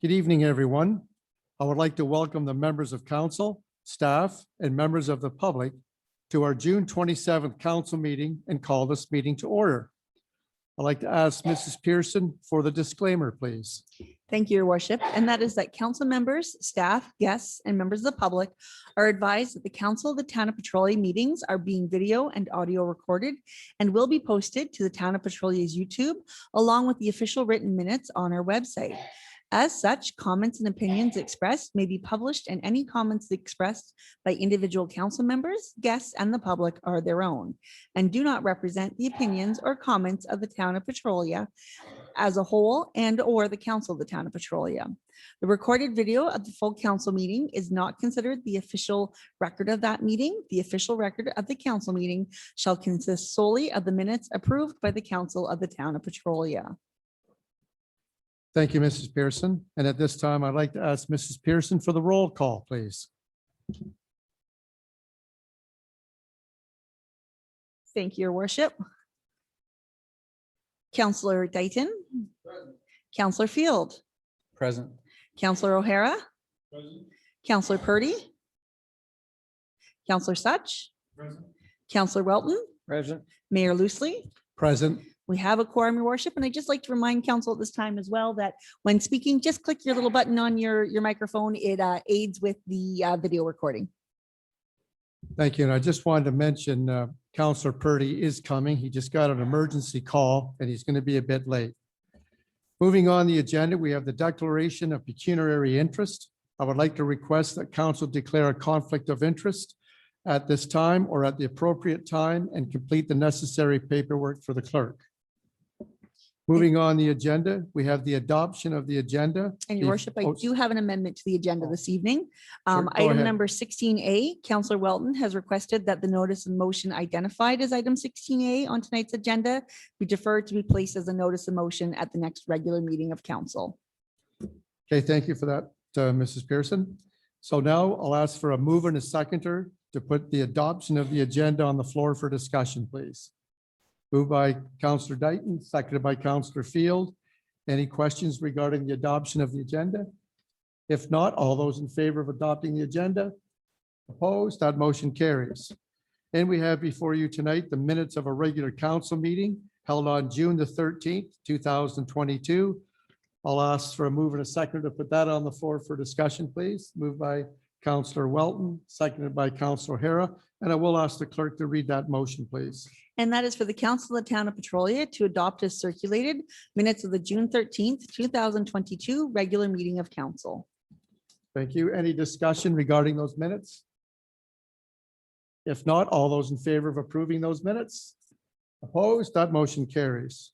Good evening, everyone. I would like to welcome the members of council, staff, and members of the public to our June 27th council meeting and call this meeting to order. I'd like to ask Mrs. Pearson for the disclaimer, please. Thank you, Your Worship. And that is that council members, staff, guests, and members of the public are advised that the Council of the Town of Petrolia meetings are being video and audio recorded and will be posted to the Town of Petrolia's YouTube, along with the official written minutes on our website. As such, comments and opinions expressed may be published, and any comments expressed by individual council members, guests, and the public are their own and do not represent the opinions or comments of the Town of Petrolia as a whole and or the Council of the Town of Petrolia. The recorded video of the full council meeting is not considered the official record of that meeting. The official record of the council meeting shall consist solely of the minutes approved by the Council of the Town of Petrolia. Thank you, Mrs. Pearson. And at this time, I'd like to ask Mrs. Pearson for the roll call, please. Thank you, Your Worship. Councillor Dayton. Present. Councillor Field. Present. Councillor O'Hara. Present. Councillor Purdy. Councillor Such. Present. Councillor Welton. Present. Mayor Loosely. Present. We have a quorum, Your Worship, and I'd just like to remind council at this time as well that when speaking, just click your little button on your microphone. It aids with the video recording. Thank you. And I just wanted to mention Councillor Purdy is coming. He just got an emergency call and he's going to be a bit late. Moving on the agenda, we have the declaration of pecuniary interest. I would like to request that council declare a conflict of interest at this time or at the appropriate time and complete the necessary paperwork for the clerk. Moving on the agenda, we have the adoption of the agenda. And Your Worship, I do have an amendment to the agenda this evening. Sure, go Item ahead. number 16A, Councillor Welton has requested that the notice of motion identified as item 16A on tonight's agenda be deferred to be placed as a notice of motion at the next regular meeting of council. Okay, thank you for that, Mrs. Pearson. So now I'll ask for a mover and a seconder to put the adoption of the agenda on the floor for discussion, please. Moved by Councillor Dayton, seconded by Councillor Field. Any questions regarding the adoption of the agenda? If not, all those in favor of adopting the agenda? Opposed? That motion carries. And we have before you tonight the minutes of a regular council meeting held on June the 13th, 2022. I'll ask for a mover and a seconder to put that on the floor for discussion, please. Moved by Councillor Welton, seconded by Councillor O'Hara. And I will ask the clerk to read that motion, please. And that is for the Council of the Town of Petrolia to adopt as circulated minutes of the June 13th, 2022 regular meeting of council. Thank you. Any discussion regarding those minutes? If not, all those in favor of approving those minutes? Opposed? That motion carries.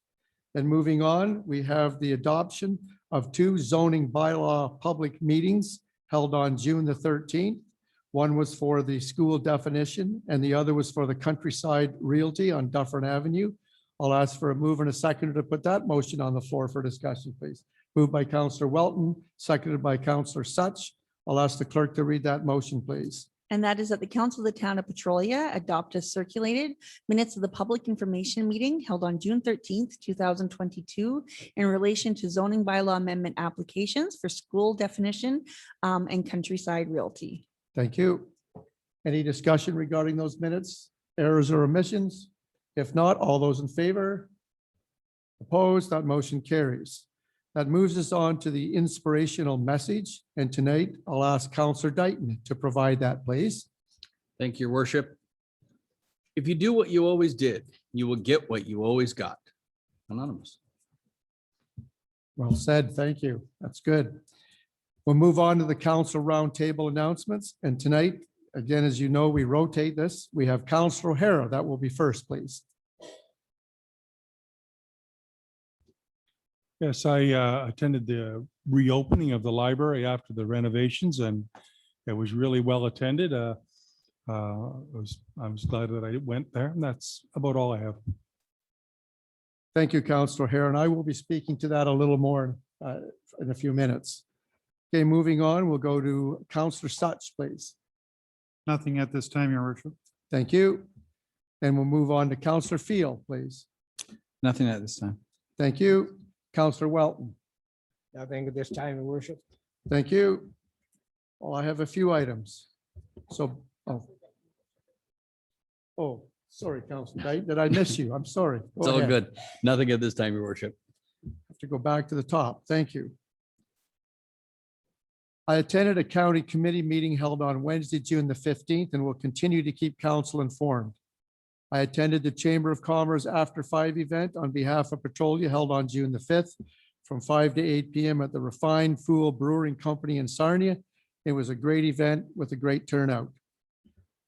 And moving on, we have the adoption of two zoning bylaw public meetings held on June the 13th. One was for the school definition and the other was for the countryside realty on Dufferin Avenue. I'll ask for a mover and a seconder to put that motion on the floor for discussion, please. Moved by Councillor Welton, seconded by Councillor Such. I'll ask the clerk to read that motion, please. And that is that the Council of the Town of Petrolia adopt as circulated minutes of the public information meeting held on June 13th, 2022 in relation to zoning bylaw amendment applications for school definition and countryside realty. Thank you. Any discussion regarding those minutes, errors or omissions? If not, all those in favor? Opposed? That motion carries. That moves us on to the inspirational message. And tonight I'll ask Councillor Dayton to provide that, please. Thank you, Your Worship. If you do what you always did, you will get what you always got. Anonymous. Well said. Thank you. That's good. We'll move on to the council roundtable announcements. And tonight, again, as you know, we rotate this. We have Councillor O'Hara. That will be first, please. Yes, I attended the reopening of the library after the renovations, and it was really well attended. I was glad that I went there, and that's about all I have. Thank you, Councillor O'Hara. And I will be speaking to that a little more in a few minutes. Okay, moving on, we'll go to Councillor Such, please. Nothing at this time, Your Worship. Thank you. And we'll move on to Councillor Field, please. Nothing at this time. Thank you. Councillor Welton. Nothing at this time, your worship. Thank you. Well, I have a few items. So, oh, sorry, Council. Did I miss you? I'm sorry. Go It's all ahead. good. Nothing at this time, your worship. Have to go back to the top. Thank you. I attended a county committee meeting held on Wednesday, June the 15th, and will continue to keep council informed. I attended the Chamber of Commerce After 5 event on behalf of Petrolia held on June the 5th from 5 to 8 p.m. at the Refined Fool Brewing Company in Sarnia. It was a great event with a great turnout.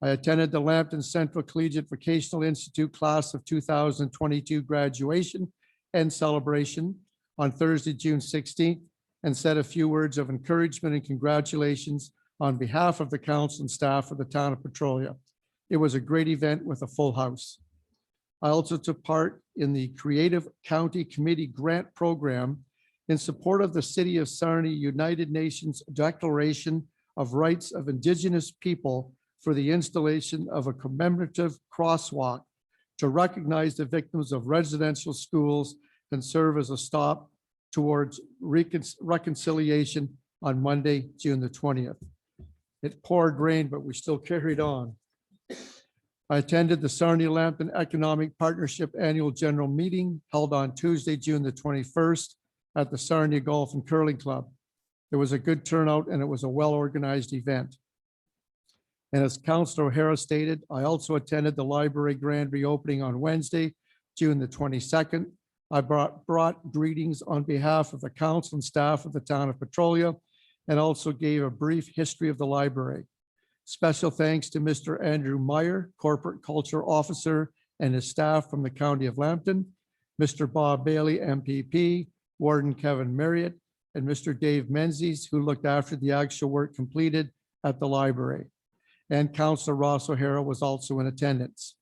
I attended the Lambton Central Collegiate Vocational Institute class of 2022 graduation and celebration on Thursday, June 16th, and said a few words of encouragement and congratulations on behalf of the council and staff of the town of Petrolia. It was a great event with a full house. I also took part in the Creative County Committee Grant Program in support of the City of Sarnia United Nations Declaration of Rights of Indigenous People for the installation of a commemorative crosswalk to recognize the victims of residential schools and serve as a stop towards reconciliation on Monday, June the 20th. It poured rain, but we still carried on. I attended the Sarnia Lambton Economic Partnership Annual General Meeting held on Tuesday, June the 21st at the Sarnia Golf and Curling Club. There was a good turnout and it was a well-organized event. And as Councilor O'Hara stated, I also attended the library grand reopening on Wednesday, June the 22nd. I brought greetings on behalf of the council and staff of the town of Petrolia and also gave a brief history of the library. Special thanks to Mr. Andrew Meyer, Corporate Culture Officer, and his staff from the County of Lambton, Mr. Bob Bailey, MPP, Warden Kevin Marriott, and Mr. Dave Menzies, who looked after the actual work completed at the library. And Councilor Ross O'Hara was also in attendance.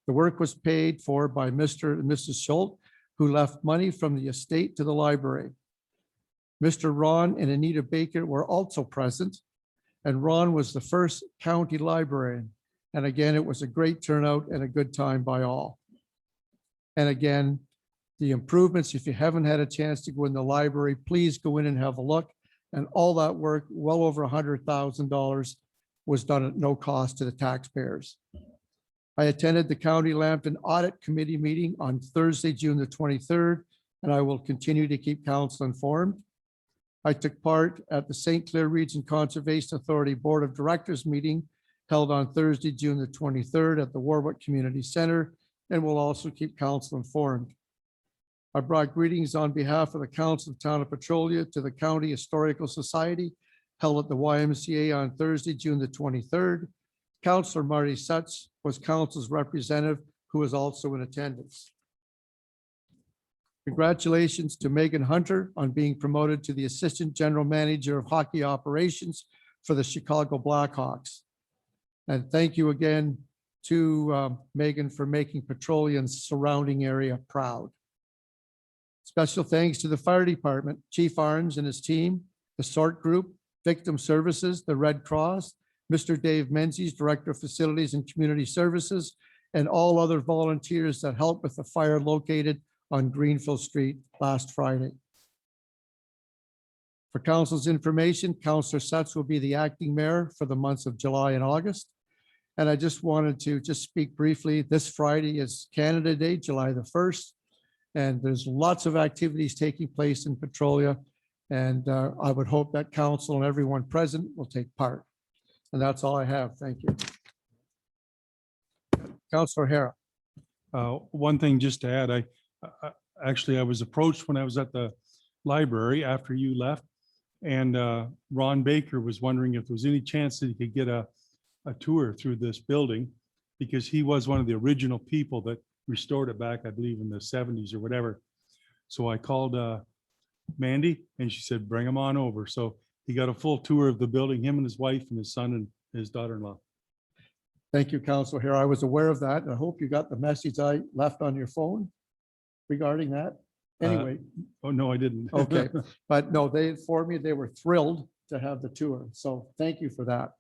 The work was paid for by Mr. and Mrs. Schultz, who left money from the estate to the library. Mr. Ron and Anita Baker were also present, and Ron was the first county librarian. And again, it was a great turnout and a good time by all. And again, the improvements, if you haven't had a chance to go in the library, please go in and have a look. And all that work, well over $100,000, was done at no cost to the taxpayers. I attended the County Lambton Audit Committee meeting on Thursday, June the 23rd, and I will continue to keep council informed. I took part at the St. Clair Region Conservation Authority Board of Directors meeting held on Thursday, June the 23rd at the Warwick Community Center, and will also keep council informed. I brought greetings on behalf of the Council of Town of Petrolia to the County Historical Society held at the YMCA on Thursday, June the 23rd. Councilor Marty Sutz was council's representative who was also in attendance. Congratulations to Megan Hunter on being promoted to the Assistant General Manager of Hockey Operations for the Chicago Blackhawks. And thank you again to Megan for making Petrolia and surrounding area proud. Special thanks to the Fire Department, Chief Arns and his team, the SORT Group, Victim Services, the Red Cross, Mr. Dave Menzies, Director of Facilities and Community Services, and all other volunteers that helped with the fire located on Greenfield Street last Friday. For council's information, Councilor Sutz will be the acting mayor for the months of July and August. And I just wanted to speak briefly. This Friday is Canada Day, July the 1st. And there's lots of activities taking place in Petrolia. And I would hope that council and everyone present will take part. And that's all I have. Thank you. Councilor O'Hara. One thing just to add, I actually was approached when I was at the library after you left, and Ron Baker was wondering if there was any chance that he could get a tour through this building, because he was one of the original people that restored it back, I believe, in the 70s or whatever. So I called Mandy, and she said, bring him on over. So he got a full tour of the building, him and his wife and his son and his daughter-in-law. Thank you, Councilor O'Hara. I was aware of that. And I hope you got the message I left on your phone regarding that. Anyway, Oh, no, I didn't. okay. But no, they informed me they were thrilled to have the tour. So thank you for that.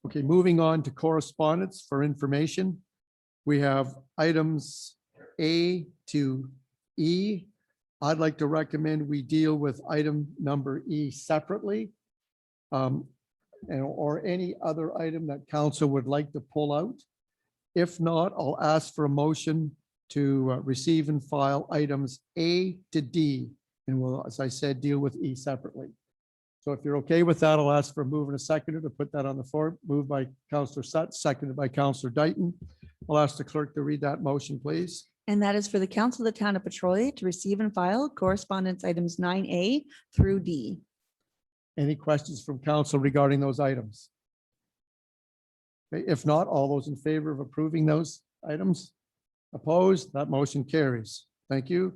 Okay, moving on to correspondence for information. We have items A to E. I'd like to recommend we deal with item number E separately. Or any other item that council would like to pull out. If not, I'll ask for a motion to receive and file items A to D. And we'll, as I said, deal with E separately. So if you're okay with that, I'll ask for a move and a seconder to put that on the floor. Moved by Councillor Sutton, seconded by Councillor Dighton. I'll ask the clerk to read that motion, please. And that is for the council of the town of Petrolia to receive and file correspondence items 9A through D. Any questions from council regarding those items? Okay, if not, all those in favor of approving those items? Opposed? That motion carries. Thank you.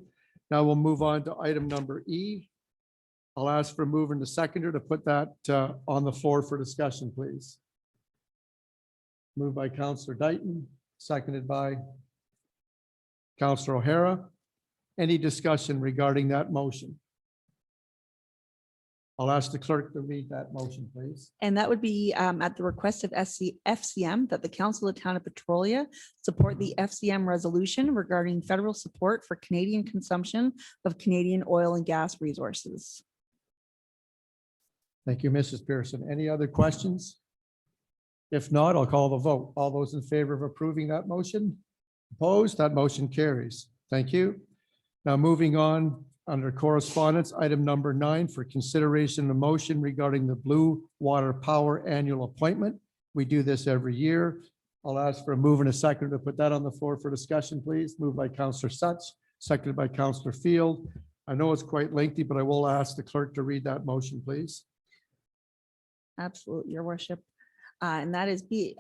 Now we'll move on to item number E. I'll ask for a mover and a seconder to put that on the floor for discussion, please. Moved by Councillor Dighton, seconded by Councillor O'Hara. Any discussion regarding that motion? I'll ask the clerk to read that motion, please. And that would be at the request of FCM that the council of the town of Petrolia support the FCM resolution regarding federal support for Canadian consumption of Canadian oil and gas resources. Thank you, Mrs. Pearson. Any other questions? If not, I'll call the vote. All those in favor of approving that motion? Opposed? That motion carries. Thank you. Now moving on under correspondence, item number 9 for consideration of motion regarding the Blue Water Power annual appointment. We do this every year. I'll ask for a move and a second to put that on the floor for discussion, please. Moved by Councillor Sutch, seconded by Councillor Field. I know it's quite lengthy, but I will ask the clerk to read that motion, please. Absolutely, your worship. And that is there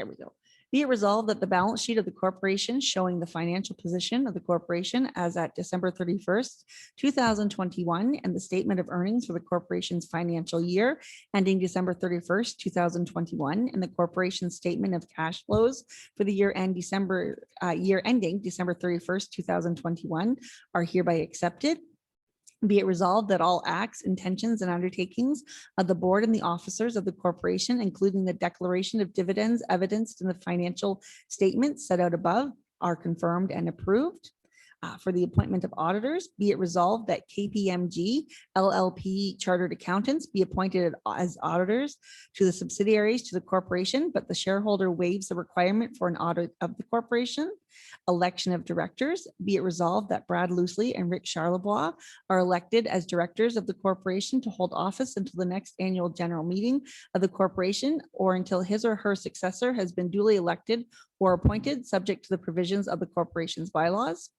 we go. Be it resolved that the balance sheet of the corporation showing the financial position of the corporation as at December 31st, 2021, and the statement of earnings for the corporation's financial year ending December 31st, 2021, and the corporation's statement of cash flows for the year ending December 31st, 2021 are hereby accepted. Be it resolved that all acts, intentions, and undertakings of the board and the officers of the corporation, including the declaration of dividends evidenced in the financial statements set out above, are confirmed and approved. For the appointment of auditors, be it resolved that KPMG LLP Chartered Accountants be appointed as auditors to the subsidiaries to the corporation, but the shareholder waives the requirement for an audit of the corporation. Election of directors, be it resolved that Brad Loosely and Rick Charlebois are elected as directors of the corporation to hold office until the next annual general meeting of the corporation or until his or her successor has been duly elected or appointed, subject to the provisions of the corporation's bylaws.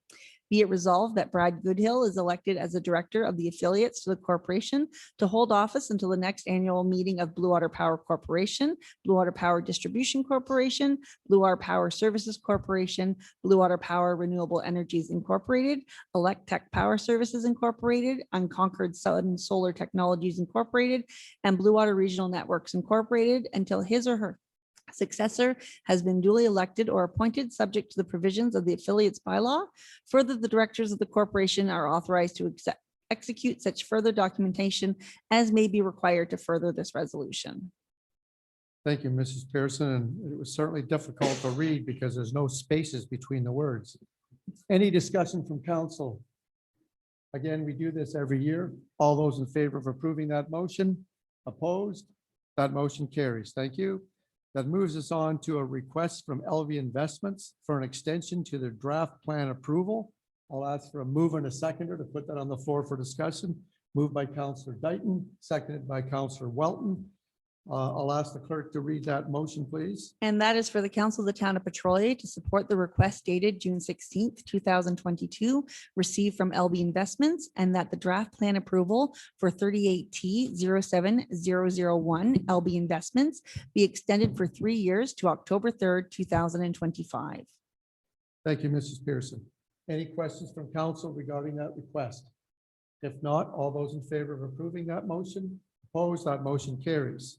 Be it resolved that Brad Goodhill is elected as a director of the affiliates to the corporation to hold office until the next annual meeting of Blue Water Power Corporation, Blue Water Power Distribution Corporation, Blue Water Power Services Corporation, Blue Water Power Renewable Energies Incorporated, Electech Power Services Incorporated, Unconquered Sun Solar Technologies Incorporated, and Blue Water Regional Networks Incorporated until his or her successor has been duly elected or appointed, subject to the provisions of the affiliates bylaw. Further, the directors of the corporation are authorized to execute such further documentation as may be required to further this resolution. Thank you, Mrs. Pearson. And it was certainly difficult to read because there's no spaces between the words. Any discussion from council? Again, we do this every year. All those in favor of approving that motion? Opposed? That motion carries. Thank you. That moves us on to a request from LV Investments for an extension to their draft plan approval. I'll ask for a mover and a seconder to put that on the floor for discussion. Moved by Councillor Dighton, seconded by Councillor Welton. I'll ask the clerk to read that motion, please. And that is for the council of the town of Petrolia to support the request dated June 16th, 2022, received from LB Investments, and that the draft plan approval for 38T07001 LB Investments be extended for 3 years to October 3rd, 2025. Thank you, Mrs. Pearson. Any questions from council regarding that request? If not, all those in favor of approving that motion? Opposed? That motion carries.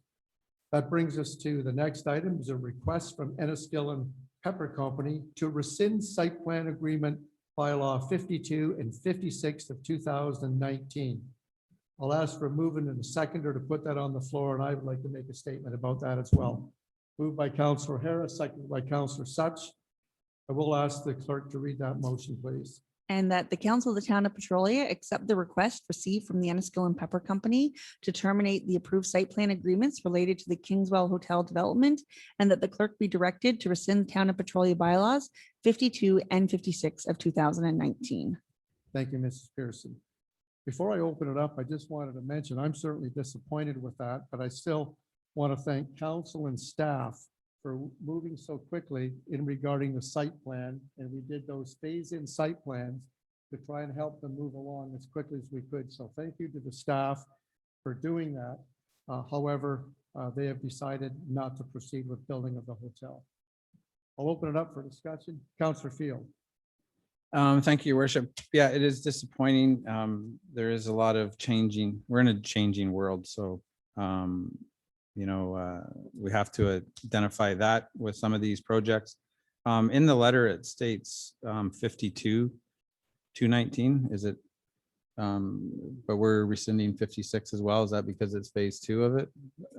That brings us to the next item is a request from Enniskillen and Pepper Company to rescind site plan agreement bylaw 52 and 56 of 2019. I'll ask for a movement and a seconder to put that on the floor, and I would like to make a statement about that as well. Moved by Councillor Harris, seconded by Councillor Sutch. I will ask the clerk to read that motion, please. And that the council of the town of Petrolia accept the request received from the Enniskillen and Pepper Company to terminate the approved site plan agreements related to the Kingswell Hotel development, and that the clerk be directed to rescind the town of Petrolia bylaws 52 and 56 of 2019. Thank you, Mrs. Pearson. Before I open it up, I just wanted to mention, I'm certainly disappointed with that, but I still want to thank council and staff for moving so quickly in regarding the site plan. And we did those phase-in site plans to try and help them move along as quickly as we could. So thank you to the staff for doing that. However, they have decided not to proceed with building of the hotel. I'll open it up for discussion. Councillor Field. Thank you, Your Worship. Yeah, it is disappointing. There is a lot of changing. We're in a changing world, so we have to identify that with some of these projects. In the letter, it states 52, 219. Is it? But we're rescinding 56 as well. Is that because it's phase 2 of it?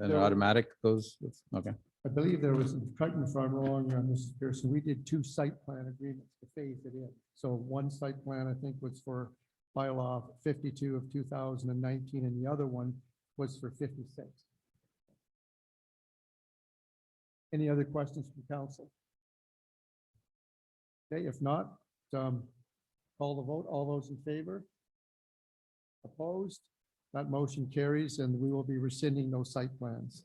And No. automatic goes. Okay. I believe there was, correct me if I'm wrong, Mrs. Pearson, we did 2 site plan agreements to phase it in. So one site plan, I think, was for bylaw 52 of 2019, and the other one was for 56. Any other questions from council? Okay, if not, call the vote. All those in favor? Opposed? That motion carries, and we will be rescinding those site plans.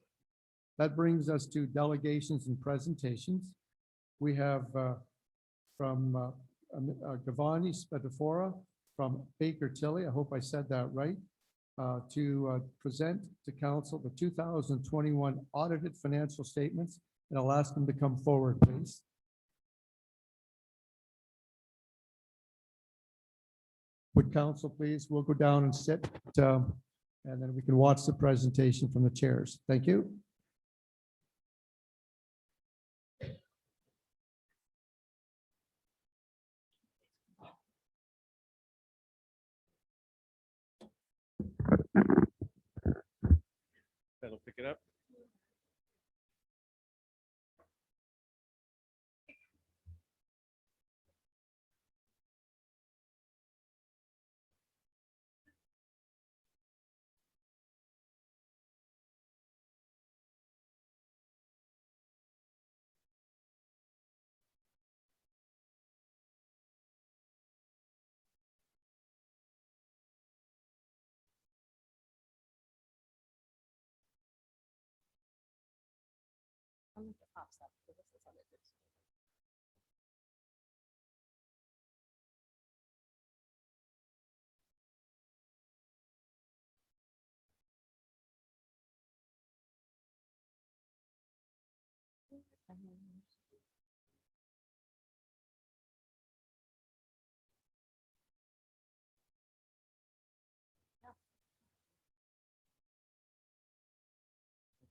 That brings us to delegations and presentations. We have from Giovanni Spadafora from Baker Tilly, I hope I said that right, to present to council the 2021 audited financial statements, and I'll ask them to come forward, please. Would council please, we'll go down and sit, and then we can watch the presentation from the chairs. Thank you. That'll pick it up.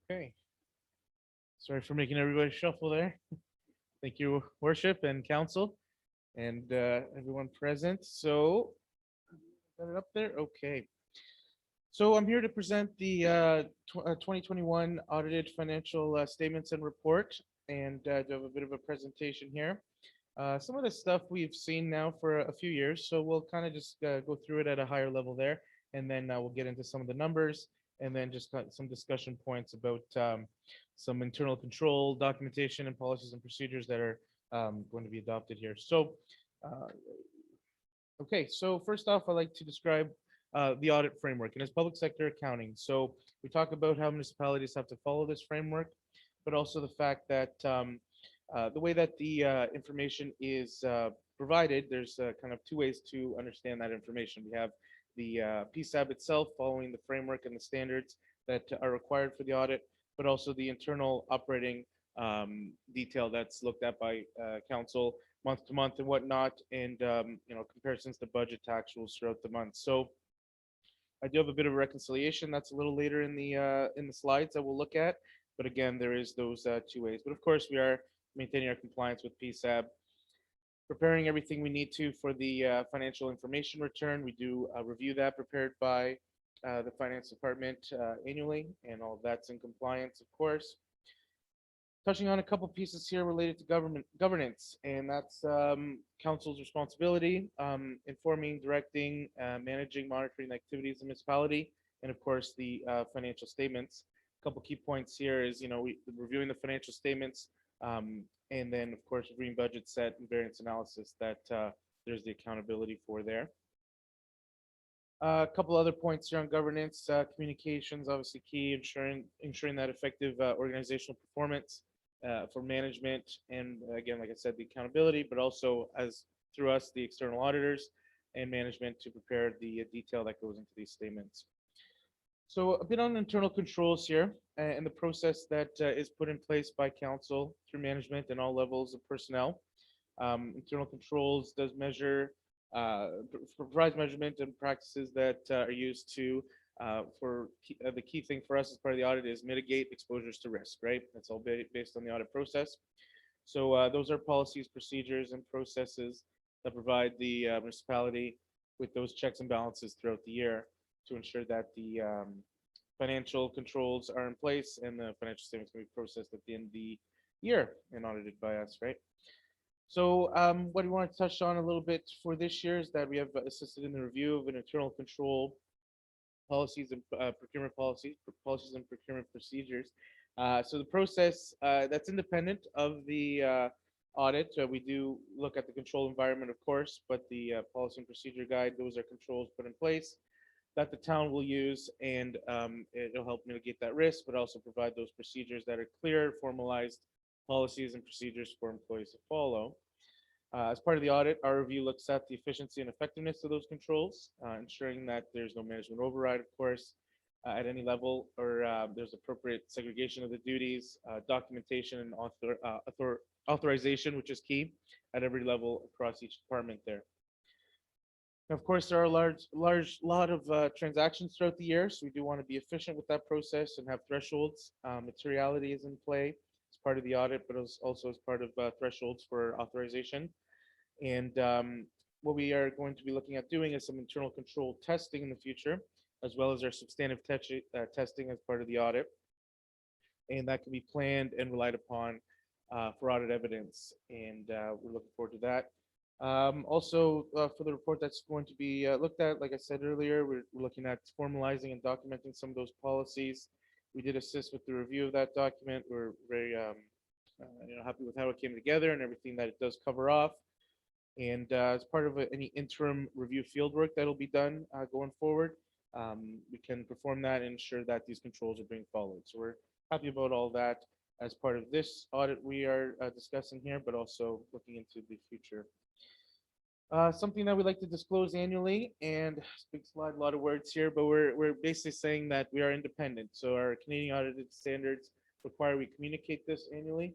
Okay. Sorry for making everybody shuffle there. Thank you, worship and council and everyone present. So, got it up there? Okay. So I'm here to present the 2021 audited financial statements and report, and do have a bit of a presentation here. Some of the stuff we've seen now for a few years, so we'll kind of just go through it at a higher level there, and then we'll get into some of the numbers, and then just some discussion points about some internal control documentation and policies and procedures that are going to be adopted here. So, okay, so first off, I'd like to describe the audit framework, and it's public sector accounting. So we talk about how municipalities have to follow this framework, but also the fact that the way that the information is provided, there's kind of 2 ways to understand that information. We have the PSAB itself following the framework and the standards that are required for the audit, but also the internal operating detail that's looked at by council month to month and whatnot, and comparisons to budget to actuals throughout the month. So I do have a bit of a reconciliation that's a little later in the slides that we'll look at, but again, there is those 2 ways. But of course, we are maintaining our compliance with PSAB, preparing everything we need to for the financial information return. We do review that prepared by the finance department annually, and all of that's in compliance, of course. touching on a couple pieces here related to governance, and that's council's responsibility, informing, directing, managing, monitoring the activities of the municipality, and of course, the financial statements. A couple key points here is, we reviewing the financial statements, and then, of course, reviewing budget set and variance analysis that there's the accountability for there. A couple other points here on governance, communications, obviously key, ensuring that effective organizational performance for management, and again, like I said, the accountability, but also as through us, the external auditors and management to prepare the detail that goes into these statements. So a bit on internal controls here and the process that is put in place by council through management and all levels of personnel. Internal controls does measure, provides measurement and practices that are used to, the key thing for us as part of the audit is mitigate exposures to risk, right? That's all based on the audit process. So those are policies, procedures, and processes that provide the municipality with those checks and balances throughout the year to ensure that the financial controls are in place and the financial statements can be processed at the end of the year and audited by us, right? So what we want to touch on a little bit for this year is that we have assisted in the review of an internal control policies and procurement policies and procurement procedures. So the process that's independent of the audit, we do look at the control environment, of course, but the policy and procedure guide, those are controls put in place that the town will use, and it'll help mitigate that risk, but also provide those procedures that are clear, formalized policies and procedures for employees to follow. As part of the audit, our review looks at the efficiency and effectiveness of those controls, ensuring that there's no management override, of course, at any level, or there's appropriate segregation of the duties, documentation, and authorization, which is key at every level across each department there. Of course, there are a lot of transactions throughout the year, so we do want to be efficient with that process and have thresholds. Materiality is in play as part of the audit, but also as part of thresholds for authorization. And what we are going to be looking at doing is some internal control testing in the future, as well as our substantive testing as part of the audit. And that can be planned and relied upon for audit evidence. And we're looking forward to that. Also, for the report that's going to be looked at, like I said earlier, we're looking at formalizing and documenting some of those policies. We did assist with the review of that document. We're very happy with how it came together and everything that it does cover off. And as part of any interim review fieldwork that'll be done going forward, we can perform that and ensure that these controls are being followed. So we're happy about all that as part of this audit we are discussing here, but also looking into the future. Something that we like to disclose annually, and speaks a lot of words here, but we're basically saying that we are independent. So our Canadian audited standards require we communicate this annually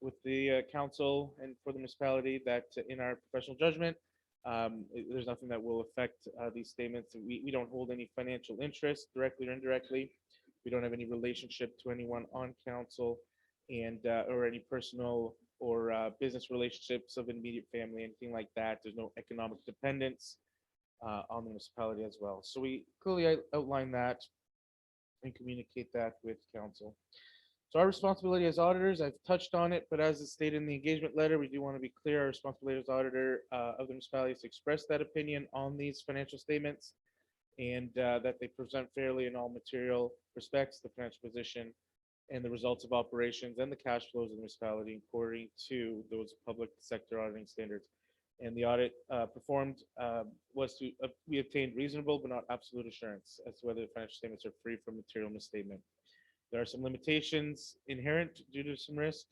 with the council and for the municipality, that in our professional judgment, there's nothing that will affect these statements. We don't hold any financial interest directly or indirectly. We don't have any relationship to anyone on council, and or any personal or business relationships of immediate family, anything like that. There's no economic dependence on the municipality as well. So we clearly outline that and communicate that with council. So our responsibility as auditors, I've touched on it, but as is stated in the engagement letter, we do want to be clear. Our responsibility as auditor of the municipality is to express that opinion on these financial statements, and that they present fairly in all material respects, the financial position and the results of operations and the cash flows of the municipality according to those public sector auditing standards. And the audit performed was to, we obtained reasonable but not absolute assurance as to whether the financial statements are free from material misstatement. There are some limitations inherent due to some risk,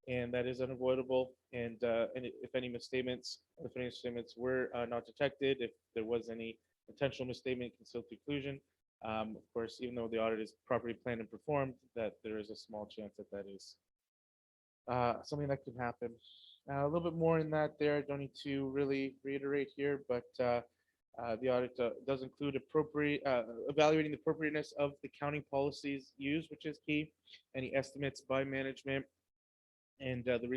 and that is unavoidable. And if any misstatements, the financial statements were not detected, if there was any intentional misstatement, concealed conclusion, of course, even though the audit is properly planned and performed, that there is a small chance that that is something that could happen. A little bit more in that there, I don't need to really reiterate here, but the audit does include evaluating the appropriateness of the accounting policies used, which is key, any estimates by management, and the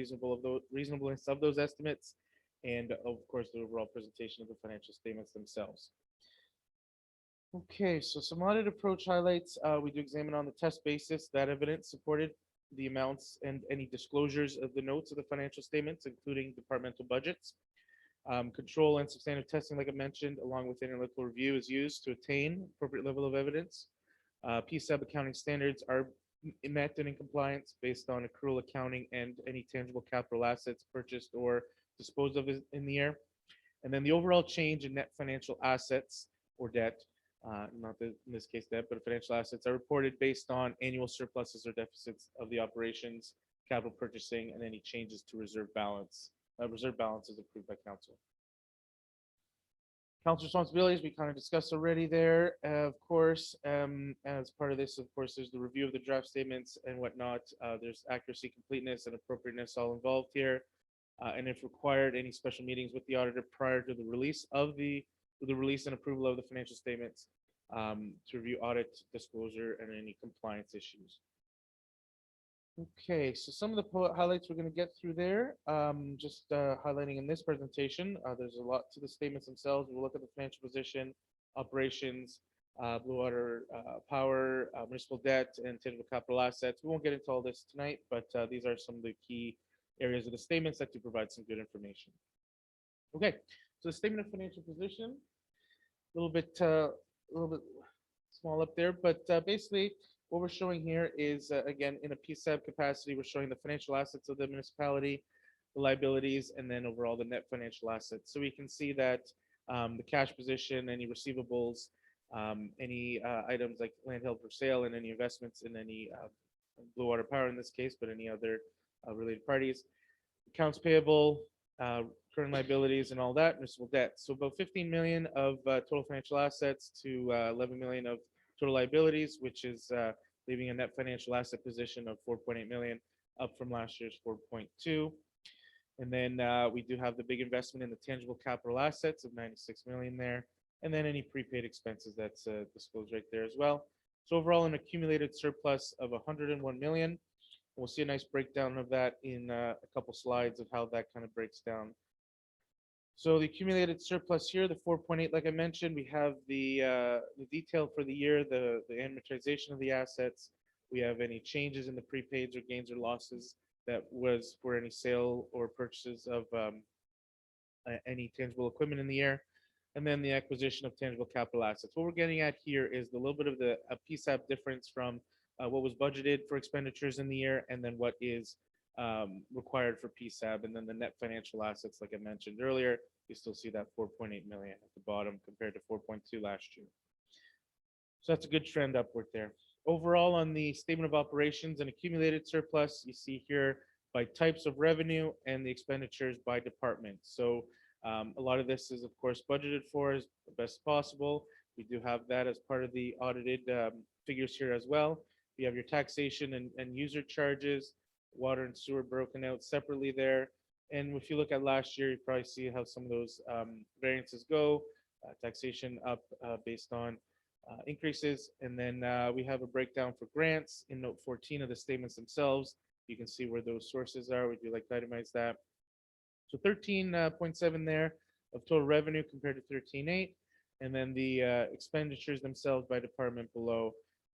reasonableness of those estimates, and of course, the overall presentation of the financial statements themselves. Okay, so some audit approach highlights. We do examine on the test basis that evidence supported the amounts and any disclosures of the notes of the financial statements, including departmental budgets. Control and substantive testing, like I mentioned, along with analytical review is used to attain appropriate level of evidence. PSAB accounting standards are met and in compliance based on accrual accounting and any tangible capital assets purchased or disposed of in the year. And then the overall change in net financial assets or debt, not in this case debt, but financial assets are reported based on annual surpluses or deficits of the operations, capital purchasing, and any changes to reserve balance. Reserve balance is approved by council. Council responsibilities, we kind of discussed already there. Of course, as part of this, of course, there's the review of the draft statements and whatnot. There's accuracy, completeness, and appropriateness all involved here. And if required, any special meetings with the auditor prior to the release of the release and approval of the financial statements to review audit, disclosure, and any compliance issues. Okay, so some of the highlights we're going to get through there, just highlighting in this presentation, there's a lot to the statements themselves. We'll look at the financial position, operations, blue water, power, municipal debt, and tangible capital assets. We won't get into all this tonight, but these are some of the key areas of the statements that do provide some good information. Okay, so the statement of financial position, a little bit small up there, but basically, what we're showing here is, again, in a PSAB capacity, we're showing the financial assets of the municipality, the liabilities, and then overall the net financial assets. So we can see that the cash position, any receivables, any items like land held for sale, and any investments in any blue water power in this case, but any other related parties, accounts payable, current liabilities, and all that, municipal debt. So about 15 million of total financial assets to 11 million of total liabilities, which is leaving a net financial asset position of 4.8 million, up from last year's 4.2. And then we do have the big investment in the tangible capital assets of 96 million there, and then any prepaid expenses that's disclosed right there as well. So overall, an accumulated surplus of 101 million. We'll see a nice breakdown of that in a couple slides of how that kind of breaks down. So the accumulated surplus here, the 4.8, like I mentioned, we have the detail for the year, the amortization of the assets. We have any changes in the prepaids or gains or losses that was for any sale or purchases of any tangible equipment in the year. And then the acquisition of tangible capital assets. What we're getting at here is the little bit of the PSAB difference from what was budgeted for expenditures in the year and then what is required for PSAB, and then the net financial assets, like I mentioned earlier, you still see that 4.8 million at the bottom compared to 4.2 last year. So that's a good trend upward there. Overall, on the statement of operations and accumulated surplus, you see here by types of revenue and the expenditures by department. So a lot of this is, of course, budgeted for as best possible. We do have that as part of the audited figures here as well. You have your taxation and user charges, water and sewer broken out separately there. And if you look at last year, you probably see how some of those variances go. Taxation up based on increases. And then we have a breakdown for grants in note 14 of the statements themselves. You can see where those sources are. We do like to itemize that. So 13.7 there of total revenue compared to 13.8. And then the expenditures themselves by department below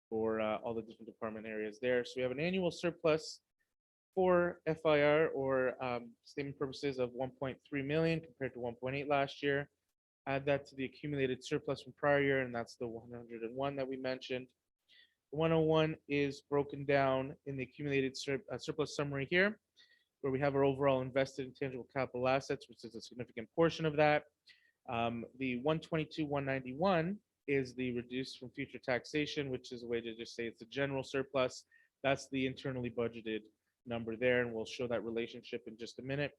for all the different department areas there. So we have an annual surplus for FIR or statement purposes of 1.3 million compared to 1.8 last year. Add that to the accumulated surplus from prior year, and that's the 101 that we mentioned. The 101 is broken down in the accumulated surplus summary here, where we have our overall invested intangible capital assets, which is a significant portion of that. The 122,191 is the reduced from future taxation, which is a way to just say it's a general surplus. That's the internally budgeted number there, and we'll show that relationship in just a minute,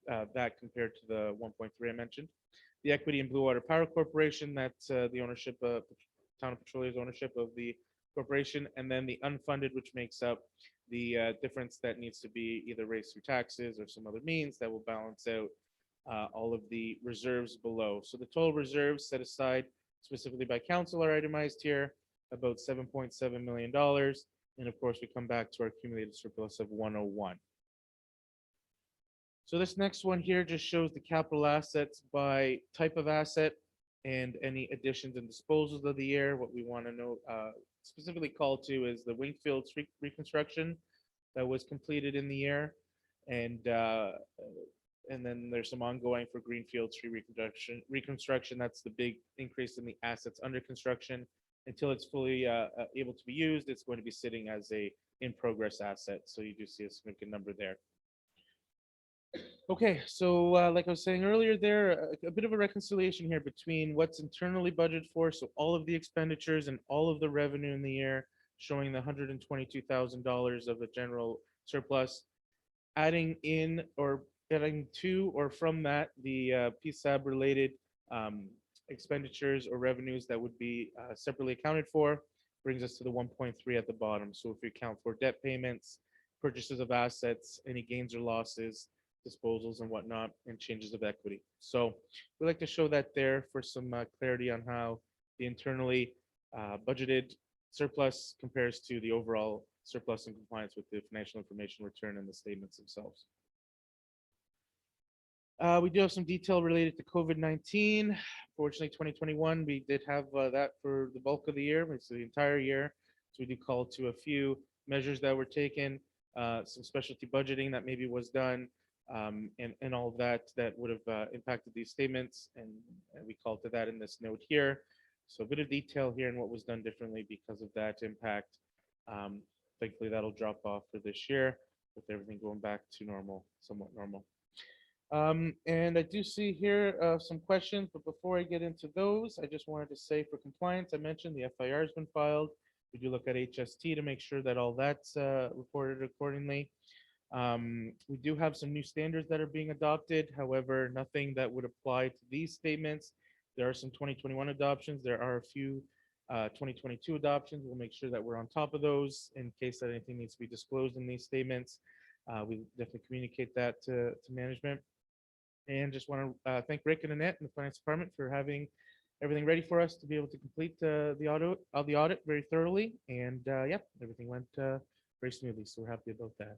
that compared to the 1.3 I mentioned. The equity in Blue Water Power Corporation, that's the ownership of Town of Petrolia's ownership of the corporation, and then the unfunded, which makes up the difference that needs to be either raised through taxes or some other means that will balance out all of the reserves below. So the total reserves set aside specifically by council are itemized here, about $7.7 million. And of course, we come back to our accumulated surplus of 101. So this next one here just shows the capital assets by type of asset and any additions and disposals of the year. What we want to know specifically call to is the Wingfields reconstruction. that was completed in the year. And then there's some ongoing for Greenfield Street reconstruction. That's the big increase in the assets under construction. Until it's fully able to be used, it's going to be sitting as a in-progress asset. So you do see a significant number there. Okay, so like I was saying earlier there, a bit of a reconciliation here between what's internally budgeted for, so all of the expenditures and all of the revenue in the year, showing the $122,000 of the general surplus, adding in or adding to or from that the PSAB related expenditures or revenues that would be separately accounted for, brings us to the 1.3 at the bottom. So if you account for debt payments, purchases of assets, any gains or losses, disposals and whatnot, and changes of equity. So we like to show that there for some clarity on how the internally budgeted surplus compares to the overall surplus in compliance with the financial information return and the statements themselves. We do have some detail related to COVID-19. Fortunately, 2021, we did have that for the bulk of the year. It's the entire year. So we do call to a few measures that were taken, some specialty budgeting that maybe was done, and all of that would have impacted these statements. And we call to that in this note here. So a bit of detail here in what was done differently because of that impact. Thankfully, that'll drop off for this year with everything going back to normal, somewhat normal. And I do see here some questions, but before I get into those, I just wanted to say for compliance, I mentioned the FIR has been filed. We do look at HST to make sure that all that's reported accordingly. We do have some new standards that are being adopted. However, nothing that would apply to these statements. There are some 2021 adoptions. There are a few 2022 adoptions. We'll make sure that we're on top of those in case that anything needs to be disclosed in these statements. We definitely communicate that to management. And just want to thank Rick and Annette and the finance department for having everything ready for us to be able to complete the audit very thoroughly. And yeah, everything went very smoothly. So we're happy about that.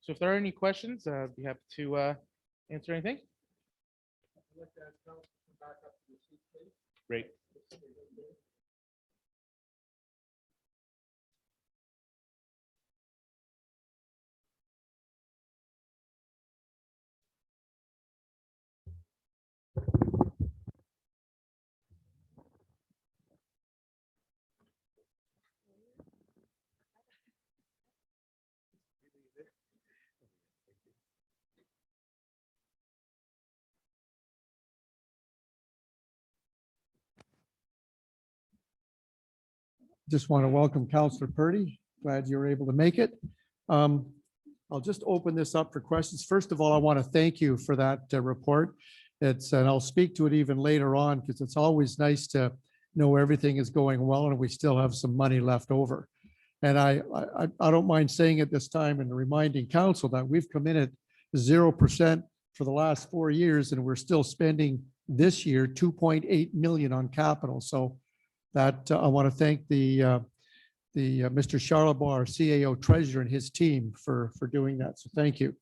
So if there are any questions, I'd be happy to answer anything. Great. Just want to welcome Councillor Purdy. Glad you were able to make it. I'll just open this up for questions. First of all, I want to thank you for that report. And I'll speak to it even later on because it's always nice to know everything is going well and we still have some money left over. And I don't mind saying at this time and reminding council that we've committed 0% for the last 4 years and we're still spending this year 2.8 million on capital. So that I want to thank the Mr. Charlebois, our CAO treasurer, and his team for doing that. So thank you.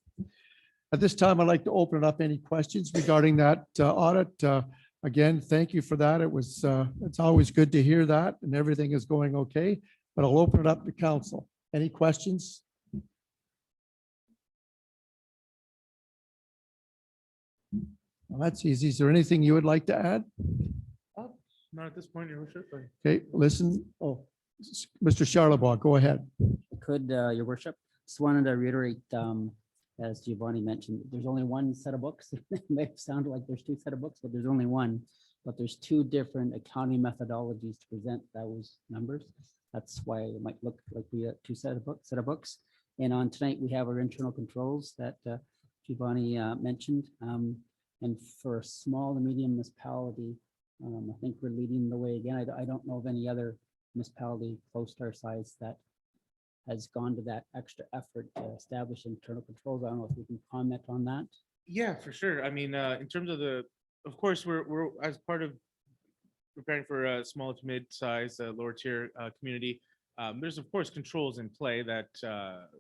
At this time, I'd like to open it up any questions regarding that audit. Again, thank you for that. It's always good to hear that and everything is going okay, but I'll open it up to council. Any questions? Well, that's easy. Is there anything you would like to add? Not at this point, Your Worship. Okay, listen. Oh, Mr. Charlebois, go ahead. Could, Your Worship, just wanted to reiterate, as Giovanni mentioned, there's only one set of books. It may sound like there's two set of books, but there's only one. But there's two different accounting methodologies to present those numbers. That's why it might look like we have two set of books. And on tonight, we have our internal controls that Giovanni mentioned. And for a small to medium municipality, I think we're leading the way again. I don't know of any other municipality close to our size that has gone to that extra effort to establish internal controls. I don't know if you can comment on that. Yeah, for sure. I mean, in terms of of course, we're as part of preparing for a small to mid-size lower tier community. There's of course controls in play that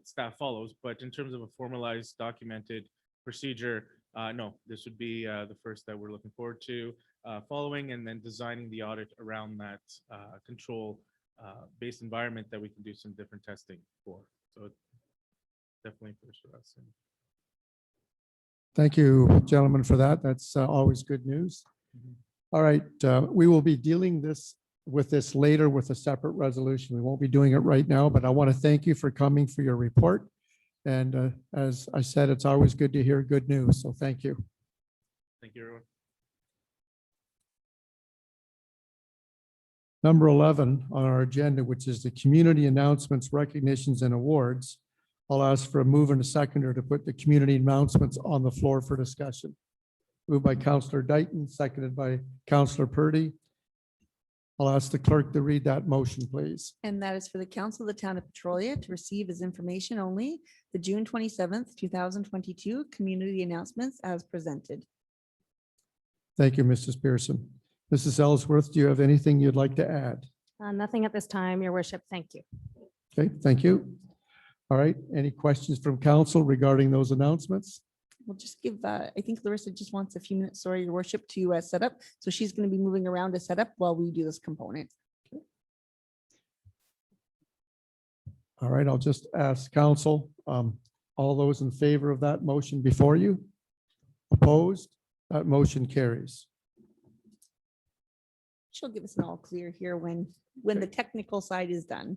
staff follows, but in terms of a formalized, documented procedure, no, this would be the first that we're looking forward to following, and then designing the audit around that control based environment that we can do some different testing for. So definitely first for us. And Thank you, gentlemen, for that. That's always good news. All right, we will be dealing with this later with a separate resolution. We won't be doing it right now, but I want to thank you for coming for your report. And as I said, it's always good to hear good news. So thank you. thank you, everyone. Number 11 on our agenda, which is the community announcements, recognitions, and awards. I'll ask for a move and a seconder to put the community announcements on the floor for discussion. Moved by Councillor Dayton, seconded by Councillor Purdy. I'll ask the clerk to read that motion, please. And that is for the council of the town of Petrolia to receive as information only the June 27th, 2022 community announcements as presented. Thank you, Mrs. Pearson. Mrs. Ellsworth, do you have anything you'd like to add? Nothing at this time, your worship. Thank you. Okay, thank you. All right, any questions from council regarding those announcements? We'll just give, I think Larissa just wants a few minutes, sorry, your worship, to set up. So she's going to be moving around to set up while we do this component. All right, I'll just ask council, all those in favor of that motion before you? Opposed? That motion carries. She'll give us an all clear here when the technical side is done.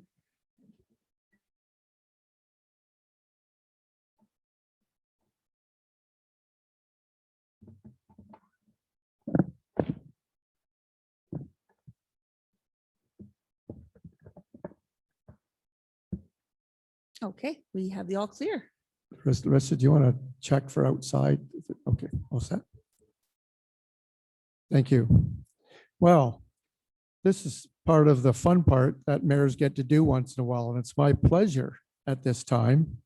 Okay, we have the all clear. Rest, do you want to check for outside? Okay, all set. Thank you. Well, this is part of the fun part that mayors get to do once in a while, and it's my pleasure at this time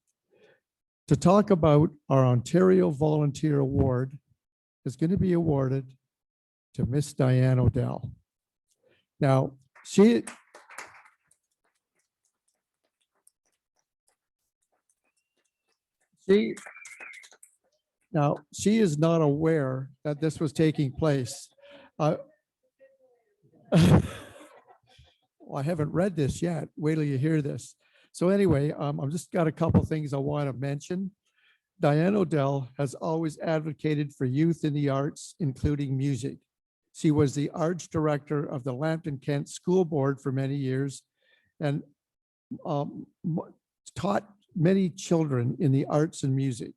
to talk about our Ontario Volunteer Award is going to be awarded to Miss Diane Odell. Now, she is not aware that this was taking place. Well, I haven't read this yet. Wait till you hear this. So anyway, I've just got a couple things I want to mention. Diane Odell has always advocated for youth in the arts, including music. She was the arts director of the Lambton Kent School Board for many years and taught many children in the arts and music.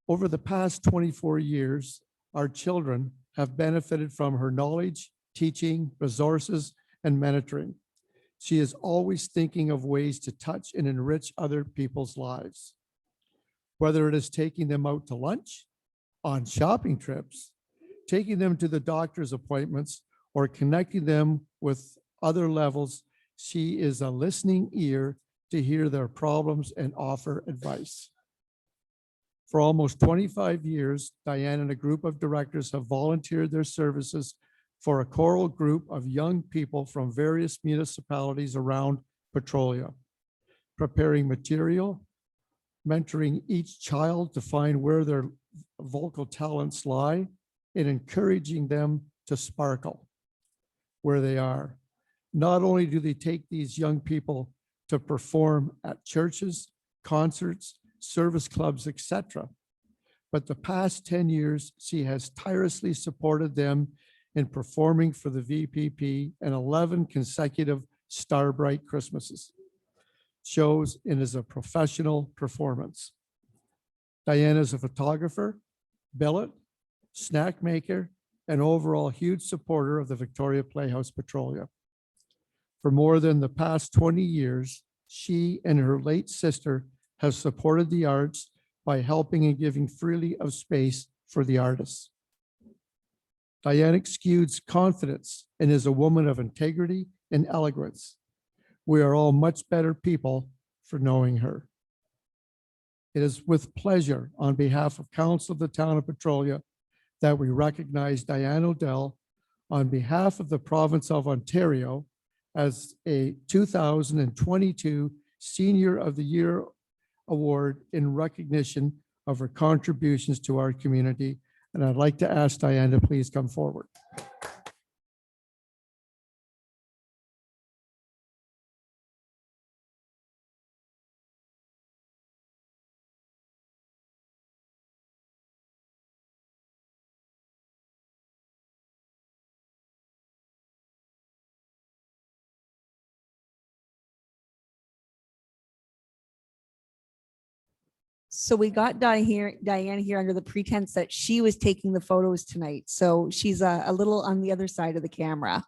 Over the past 24 years, our children have benefited from her knowledge, teaching, resources, and mentoring. She is always thinking of ways to touch and enrich other people's lives. Whether it is taking them out to lunch, on shopping trips, taking them to the doctor's appointments, or connecting them with other levels, she is a listening ear to hear their problems and offer advice. For almost 25 years, Diane and a group of directors have volunteered their services for a choral group of young people from various municipalities around Petrolia, preparing material, mentoring each child to find where their vocal talents lie, and encouraging them to sparkle where they are. Not only do they take these young people to perform at churches, concerts, service clubs, etc., but the past 10 years, she has tirelessly supported them in performing for the VPP and 11 consecutive Star Bright Christmases shows and is a professional performance. Diane is a photographer, billet, snack maker, and overall huge supporter of the Victoria Playhouse Petrolia. For more than the past 20 years, she and her late sister have supported the arts by helping and giving freely of space for the artists. Diane exudes confidence and is a woman of integrity and eloquence. We are all much better people for knowing her. It is with pleasure on behalf of Council of the Town of Petrolia that we recognize Diane Odell on behalf of the province of Ontario as a 2022 Senior of the Year Award in recognition of her contributions to our community. And I'd like to ask Diane to please come forward. So we got Diane here under the pretense that she was taking the photos tonight. So she's a little on the other side of the camera.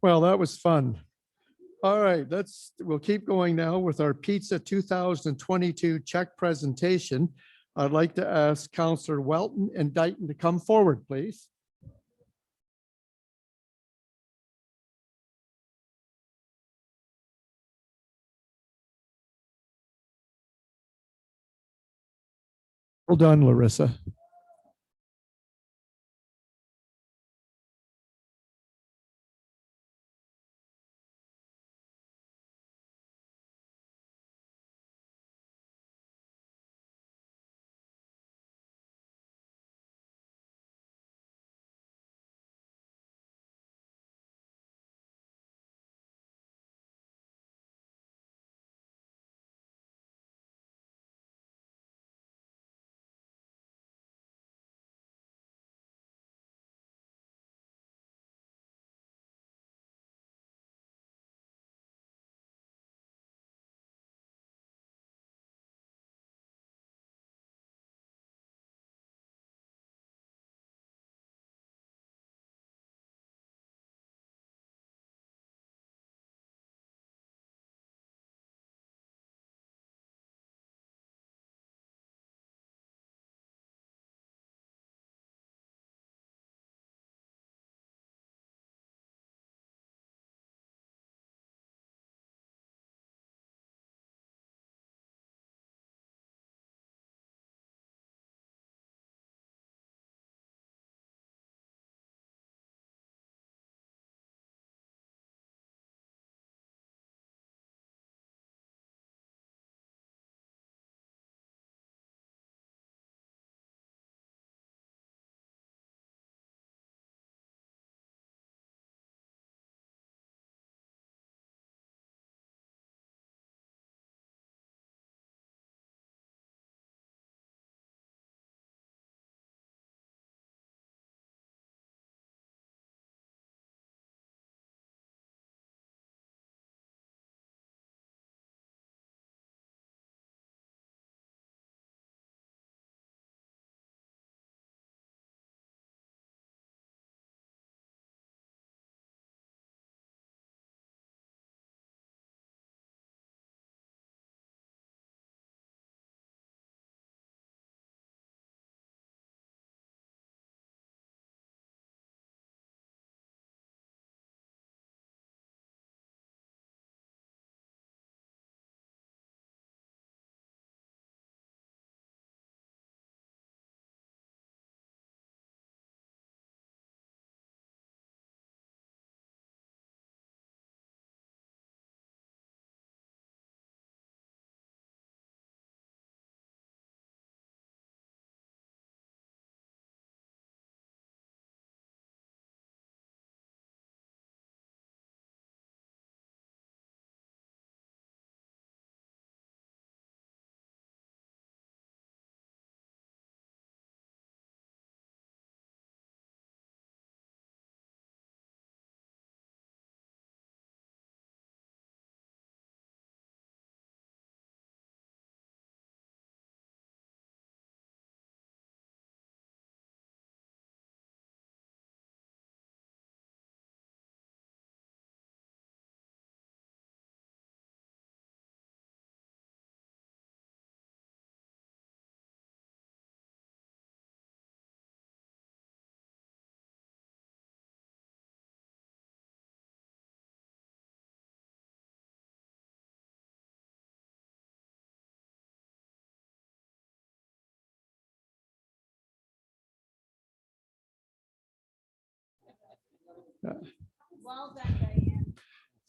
Well, that was fun. All right, we'll keep going now with our Pizza 2022 check presentation. I'd like to ask Counselor Welton and Dighton to come forward, please. Well done, Larissa.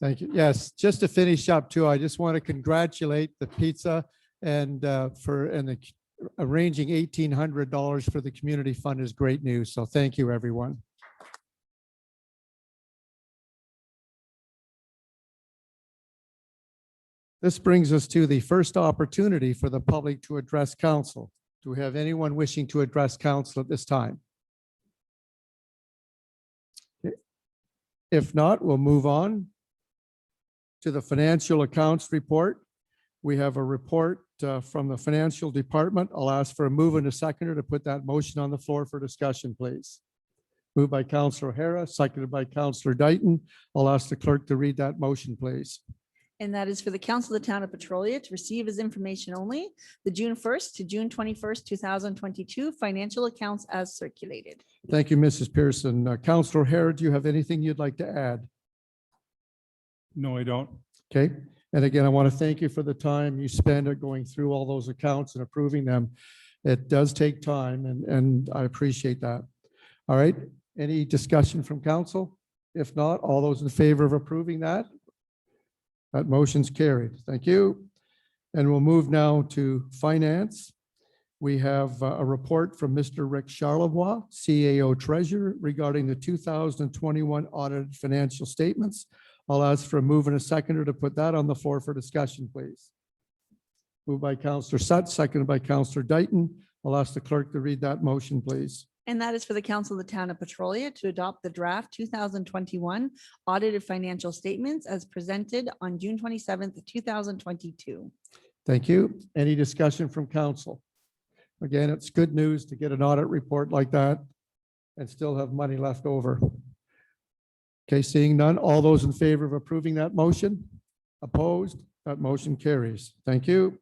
Thank you. Yes, just to finish up too, I just want to congratulate the pizza and arranging $1,800 for the community fund is great news. So thank you, everyone. This brings us to the first opportunity for the public to address council. Do we have anyone wishing to address council at this time? If not, we'll move on to the financial accounts report. We have a report from the financial department. I'll ask for a move and a seconder to put that motion on the floor for discussion, please. Moved by Councillor O'Hara, seconded by Councillor Dighton. I'll ask the clerk to read that motion, please. And that is for the council of the town of Petrolia to receive as information only the June 1st to June 21st, 2022 financial accounts as circulated. Thank you, Mrs. Pearson. Councillor O'Hara, do you have anything you'd like to add? No, I don't. Okay. And again, I want to thank you for the time you spend going through all those accounts and approving them. It does take time and I appreciate that. All right. Any discussion from council? If not, all those in favor of approving that? That motion's carried. Thank you. And we'll move now to finance. We have a report from Mr. Rick Charlebois, CAO Treasurer, regarding the 2021 audited financial statements. I'll ask for a move and a seconder to put that on the floor for discussion, please. Moved by Councillor Sutt, seconded by Councillor Dighton. I'll ask the clerk to read that motion, please. And that is for the council of the town of Petrolia to adopt the draft 2021 audited financial statements as presented on June 27th, 2022. Thank you. Any discussion from council? Again, it's good news to get an audit report like that and still have money left over. Okay, seeing none, all those in favor of approving that motion? Opposed? That motion carries. Thank you.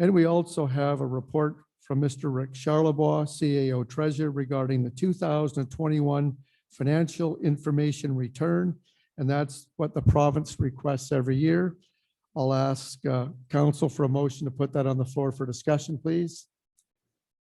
And we also have a report from Mr. Rick Charlebois, CAO Treasurer, regarding the 2021 financial information return. And that's what the province requests every year. I'll ask council for a motion to put that on the floor for discussion, please.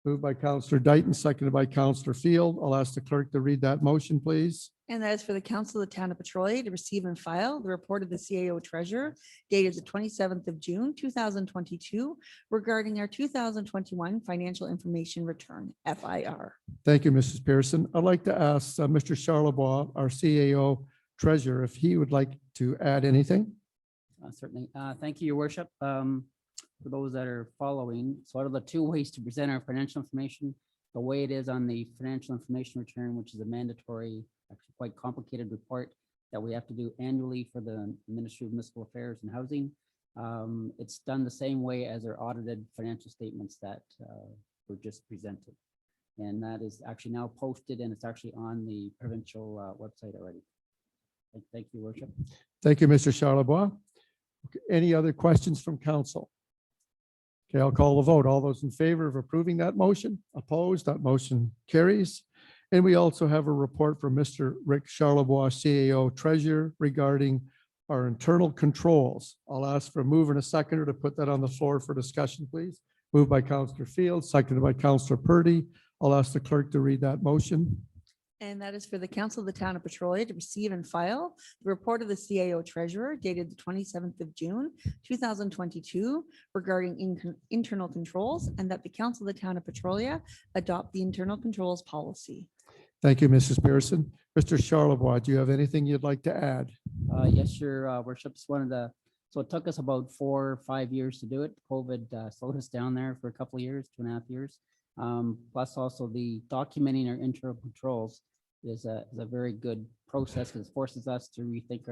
Moved by Councillor Dighton, seconded by Councillor Field. I'll ask the clerk to read that motion, please. And that is for the council of the town of Petrolia to receive and file the report of the CAO Treasurer dated the 27th of June, 2022 regarding our 2021 financial information return, FIR. Thank you, Mrs. Pearson. I'd like to ask Mr. Charlebois, our CAO Treasurer, if he would like to add anything. Certainly. Thank you, Your Worship. For those that are following, so out of the two ways to present our financial information, the way it is on the financial information return, which is a mandatory, actually quite complicated report that we have to do annually for the Ministry of Municipal Affairs and Housing. It's done the same way as our audited financial statements that were just presented. And that is actually now posted and it's actually on the provincial website already. Thank you, Worship. Thank you, Mr. Charlebois. Okay, any other questions from council? Okay, I'll call the vote. All those in favor of approving that motion? Opposed? That motion carries. And we also have a report from Mr. Rick Charlebois, CAO Treasurer, regarding our internal controls. I'll ask for a move and a seconder to put that on the floor for discussion, please. Moved by Councillor Field, seconded by Councillor Purdy. I'll ask the clerk to read that motion. And that is for the council of the town of Petrolia to receive and file the report of the CAO Treasurer dated the 27th of June, 2022 regarding internal controls, and that the council of the town of Petrolia adopt the internal controls policy. Thank you, Mrs. Pearson. Mr. Charlebois, do you have anything you'd like to add? Yes, Your Worship. So it took us about 4 or 5 years to do it. COVID slowed us down there for a couple of years, 2.5 years. Plus also the documenting our internal controls is a very good process because it forces us to rethink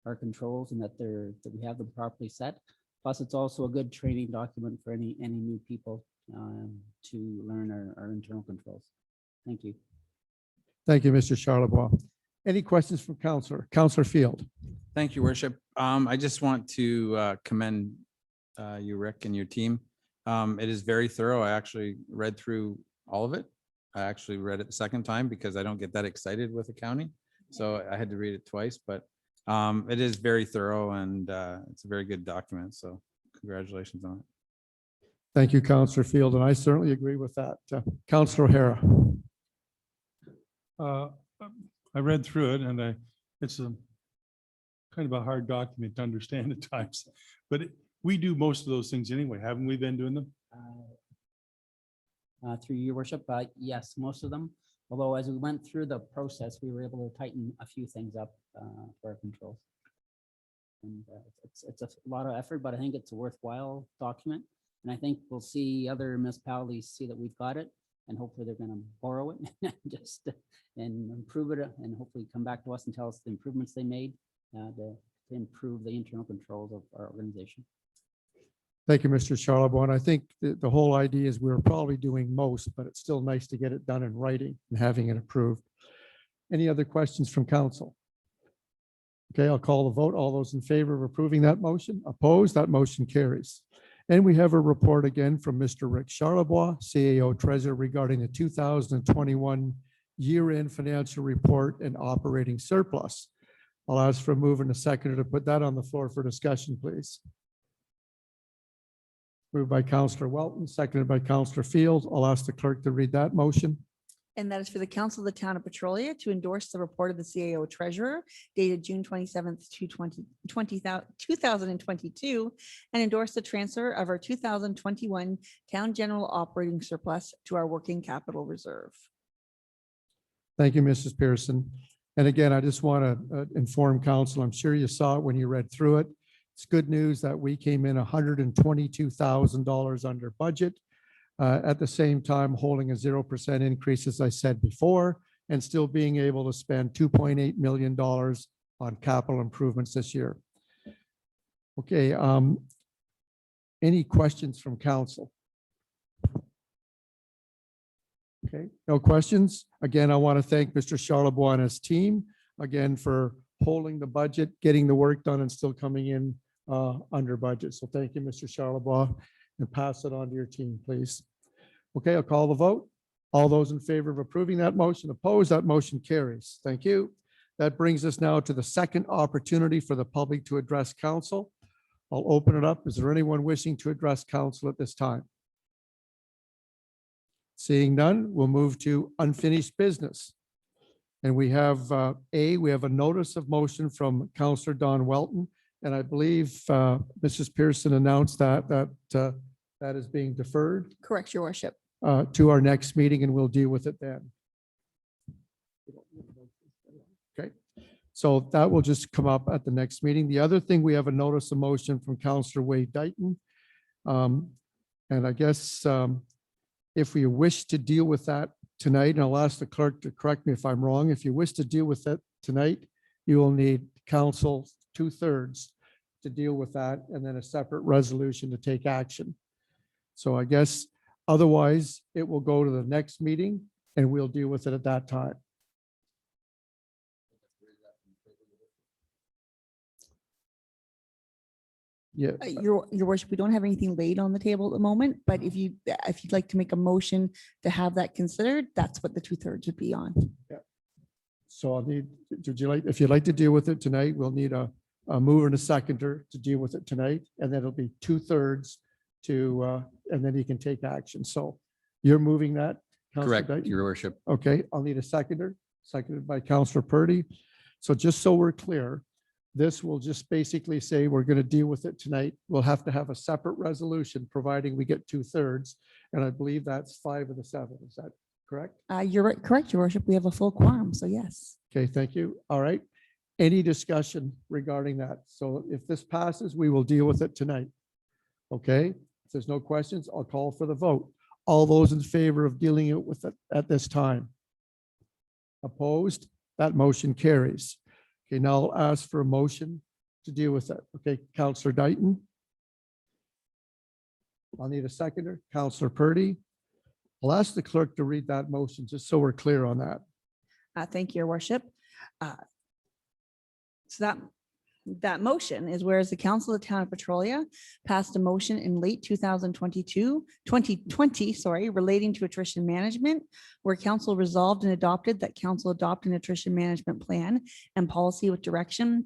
our controls and that we have them properly set. Plus, it's also a good training document for any new people to learn our internal controls. Thank you. Thank you, Mr. Charlebois. Any questions from Councillor Field? Thank you, Worship. I just want to commend you, Rick, and your team. It is very thorough. I actually read through all of it. I actually read it the second time because I don't get that excited with accounting. So I had to read it twice, but it is very thorough and it's a very good document. So congratulations on it. Thank you, Councillor Field, and I certainly agree with that. Councillor O'Hara. I read through it and it's a kind of a hard document to understand at times, but we do most of those things anyway. Haven't we been doing them? Through your worship, yes, most of them. Although as we went through the process, we were able to tighten a few things up for our controls. And it's a lot of effort, but I think it's a worthwhile document. And I think we'll see other municipalities see that we've got it, and hopefully they're going to borrow it just and improve it, and hopefully come back to us and tell us the improvements they made to improve the internal controls of our organization. Thank you, Mr. Charlebois. I think the whole idea is we're probably doing most, but it's still nice to get it done in writing and having it approved. Any other questions from council? Okay, I'll call the vote. All those in favor of approving that motion? Opposed? That motion carries. And we have a report again from Mr. Rick Charlebois, CAO Treasurer, regarding the 2021 year-end financial report and operating surplus. I'll ask for a mover and a seconder to put that on the floor for discussion, please. Moved by Councillor Welton, seconded by Councillor Field. I'll ask the clerk to read that motion. And that is for the council of the town of Petrolia to endorse the report of the CAO treasurer dated June 27th, 2022, and endorse the transfer of our 2021 town general operating surplus to our working capital reserve. Thank you, Mrs. Pearson. And again, I just want to inform council, I'm sure you saw it when you read through it. It's good news that we came in $122,000 under budget. At the same time, holding a 0% increase, as I said before, and still being able to spend $2.8 million on capital improvements this year. Okay, any questions from council? Okay, no questions. Again, I want to thank Mr. Charlebois and his team again for holding the budget, getting the work done, and still coming in under budget. So thank you, Mr. Charlebois, and pass it on to your team, please. Okay, I'll call the vote. All those in favor of approving that motion, opposed, that motion carries. Thank you. That brings us now to the second opportunity for the public to address council. I'll open it up. Is there anyone wishing to address council at this time? Seeing none, we'll move to unfinished business. And we have we have a notice of motion from Councillor Don Welton. And I believe Mrs. Pearson announced that is being deferred Correct, your worship. to our next meeting, and we'll deal with it then. Okay, so that will just come up at the next meeting. The other thing, we have a notice of motion from Councillor Wade Dighton. And I guess if we wish to deal with that tonight, and I'll ask the clerk to correct me if I'm wrong, if you wish to deal with it tonight, you will need council 2/3 to deal with that, and then a separate resolution to take action. So I guess otherwise it will go to the next meeting and we'll deal with it at that time. Yeah, Your worship, we don't have anything laid on the table at the moment, but if you'd like to make a motion to have that considered, that's what the 2/3 would be on. so I'll need, if you'd like to deal with it tonight, we'll need a mover and a seconder to deal with it tonight, and then it'll be 2/3 to, and then you can take action. So you're moving that? Councillor Correct, Dighton? your worship. Okay, I'll need a seconder, seconded by Councillor Purdy. So just so we're clear, this will just basically say we're going to deal with it tonight. We'll have to have a separate resolution, providing we get 2/3. And I believe that's 5 of the 7. Is that correct? You're correct, your worship. We have a full quorum, so yes. Okay, thank you. All right. Any discussion regarding that? So if this passes, we will deal with it tonight. Okay, if there's no questions, I'll call for the vote. All those in favor of dealing with it at this time? Opposed? That motion carries. Okay, now I'll ask for a motion to deal with it. Okay, Councillor Dighton. I'll need a seconder. Councillor Purdy. I'll ask the clerk to read that motion, just so we're clear on that. Thank you, your worship. So that motion is whereas the council of the town of Petrolia passed a motion in late 2020, relating to attrition management, where council resolved and adopted that council adopt an attrition management plan and policy with direction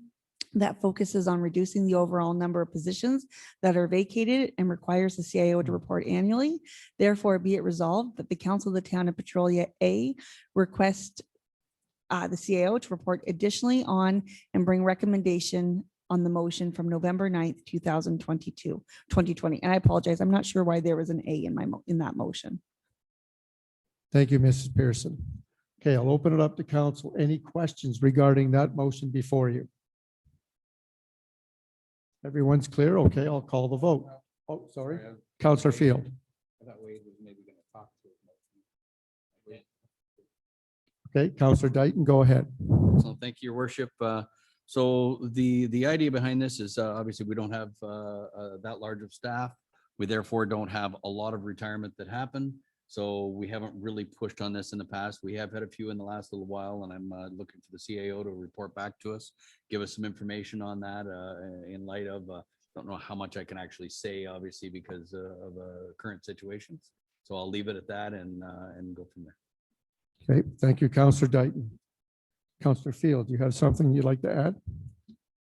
that focuses on reducing the overall number of positions that are vacated and requires the CIO to report annually. Therefore, be it resolved that the council of the town of Petrolia request the CAO to report additionally on and bring recommendation on the motion from November 9th, 2020. And I apologize, I'm not sure why there was an A in in that motion. Thank you, Mrs. Pearson. Okay, I'll open it up to council. Any questions regarding that motion before you? Everyone's clear? Okay, I'll call the vote. Oh, sorry. Councillor Field. Okay, Councillor Dayton, go ahead. So thank you, your worship. So the idea behind this is obviously we don't have that large of staff. We therefore don't have a lot of retirement that happen. So we haven't really pushed on this in the past. We have had a few in the last little while, and I'm looking for the CAO to report back to us, give us some information on that in light of, don't know how much I can actually say, obviously, because of current situations. So I'll leave it at that and go from there. Okay, thank you, Councillor Dayton. Councillor Field, you have something you'd like to add?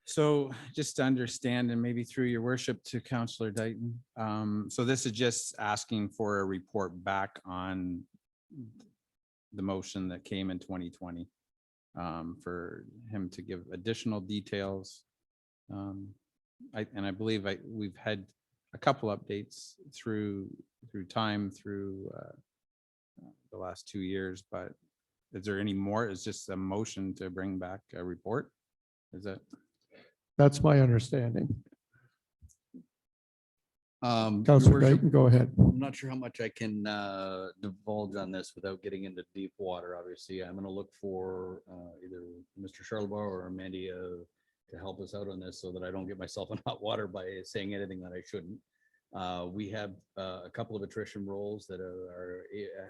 So just to understand, and maybe through your worship to Councillor Dayton, so this is just asking for a report back on the motion that came in 2020, for him to give additional details. I believe we've had a couple updates through time through the last 2 years, but is there any more? Is just a motion to bring back a report? Is that? That's my understanding. Your Councillor worship, Dayton, go ahead. I'm not sure how much I can divulge on this without getting into deep water. Obviously, I'm going to look for either Mr. Charlebois or Mandy to help us out on this so that I don't get myself in hot water by saying anything that I shouldn't. We have a couple of attrition roles that